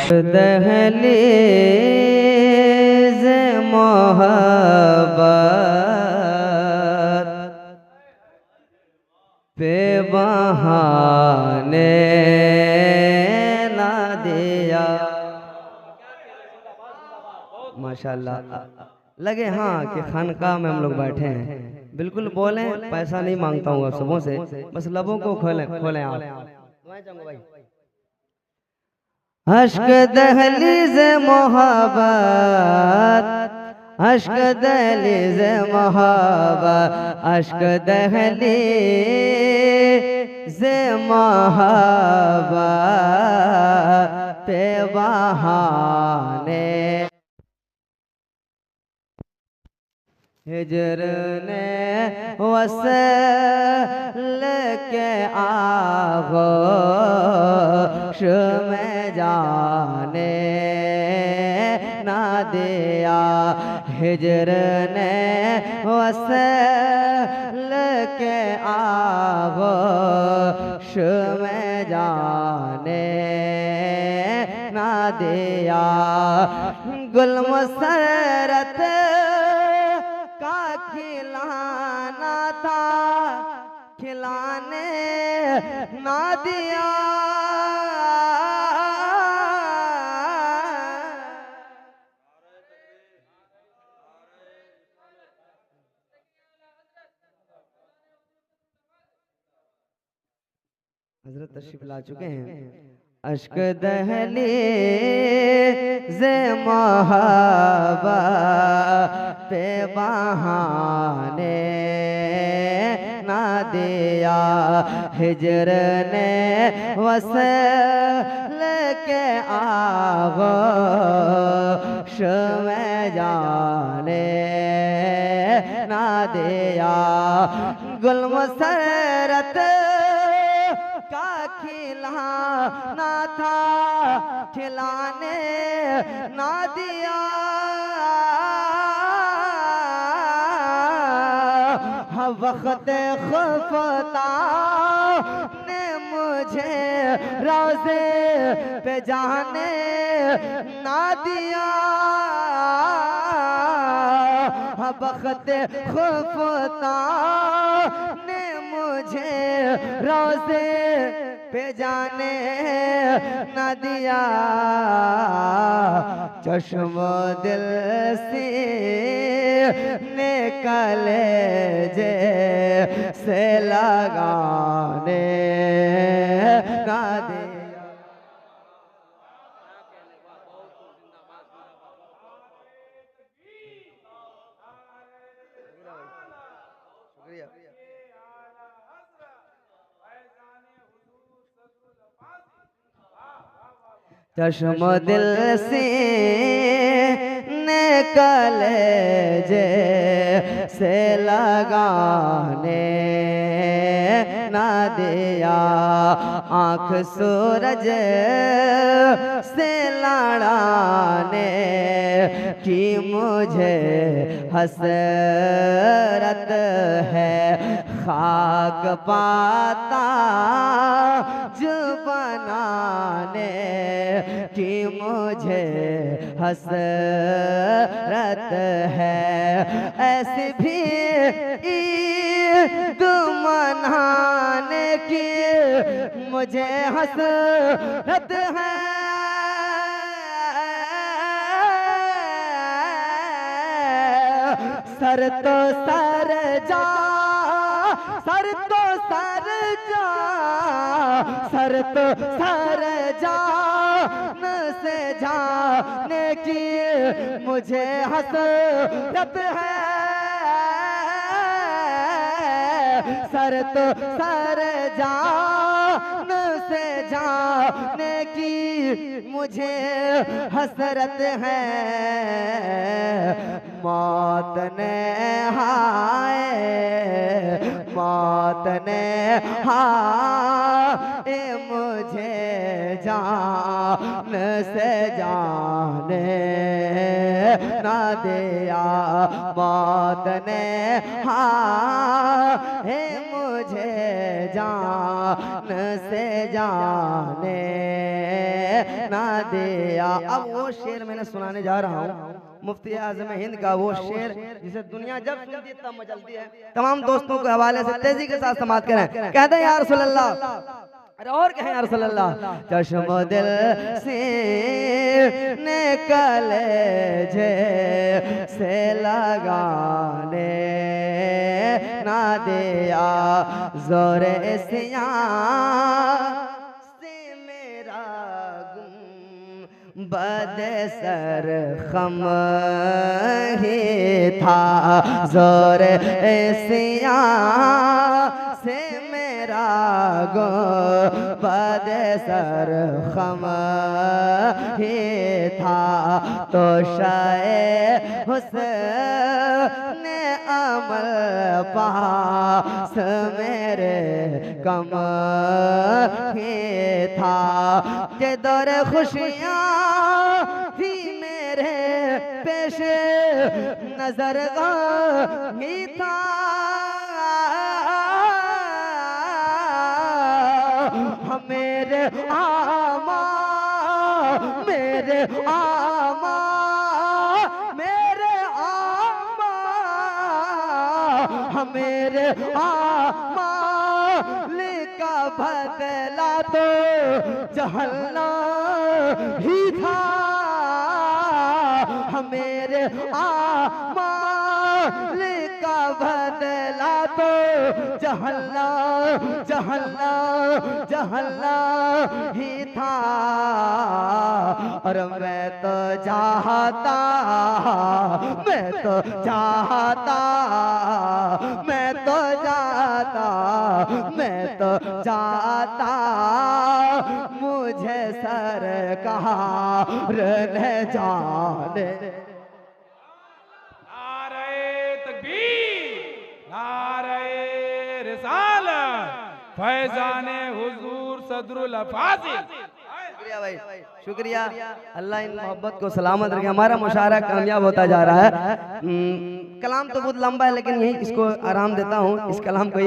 दहलीज़ मोहब्बत पे बहाने ना दिया। माशाल्लाह लगे हाँ कि खानकाह में हम लोग बैठे हैं। बिल्कुल बोलें, पैसा नहीं मांगता हूँ आप सबों से, बस लबों को खोलें खोलें आप। अश्क दहलीज़ मोहब्बत, अश्क दहलीज़ मोहब्बत, अश्क दहलीज़ मोहब्बत पे बहाने हिजर ने वसल के आगोश में जाने ना दिया। हिजर ने वसल के आगोश में जाने ना दिया। गुल मसरत का खिलाना था, खिलाने ना दिया। हजरत तशरीफ ला चुके हैं। अश्क दहलीज़ मोहब्बत पे बहाने ना दिया। हिजर ने वसल के आगोश में जाने ना दिया। गुल मसरत का खिलाना था, खिलाने ना दिया। वक्त खुफता ने मुझे रोज़े पे जाने ना दिया। वक्त खुफता ने मुझे रोज़े पे जाने न दिया। चश्मो दिल से निकले से लगाने ना दिया। चश्म दिल से निकले से लगाने ना दिया। आँख सूरज से लड़ाने की मुझे हसरत है। खाक पाता जो बनाने की मुझे हसरत है। ऐसे भी ईद मनाने की मुझे हसरत है। सर तो सर जा, सर तो सर जा, सर तो सर जा से जाने की मुझे हसरत है। सर तो सर जान से जाने की मुझे हसरत है। मौत ने हाय, मौत ने हाय मुझे जान से जाने ना दिया। मौत ने हाय मुझे जान से जाने ना दिया। अब वो शेर मैंने सुनाने जा रहा हूँ, मुफ्ती आज़म हिंद का वो शेर जिसे दुनिया जब सुनती है तब मचलती है। तमाम दोस्तों के हवाले से तेजी के साथ समाप्त करें। कहते हैं या रसूल अल्लाह, अरे और कहें या रसूल अल्लाह, चश्म दिल से निकले से लगाने ना दिया, जोरे सिया से मेरा गुम बद सर खम ही था, जोरे सिया से मेरा गुंबद सर खम ही था, तो शाये हुस्न अमल पास मेरे कम ही था, के दौर खुशियाँ थी मेरे पेश नजर ही था, मेरे आमा मेरे आमा मेरे आमा मेरे आमा लिखा बदला तो जहन्नम ही था, मेरे आमा लिखा बदला तो जहन्नम जहन्नम जहन्नम ही था। और मैं तो चाहता, मैं तो चाहता, मैं तो चाहता, मैं तो चाहता, मुझे सरकार ने जाने। फैजाने हुजूर सदरुल अफाजिल। शुक्रिया भाई, शुक्रिया। अल्लाह इन मोहब्बत को सलामत रखे। हमारा मुशायरा कामयाब होता जा रहा है। कलाम तो बहुत लंबा है लेकिन यही इसको आराम देता हूँ, इस कलाम को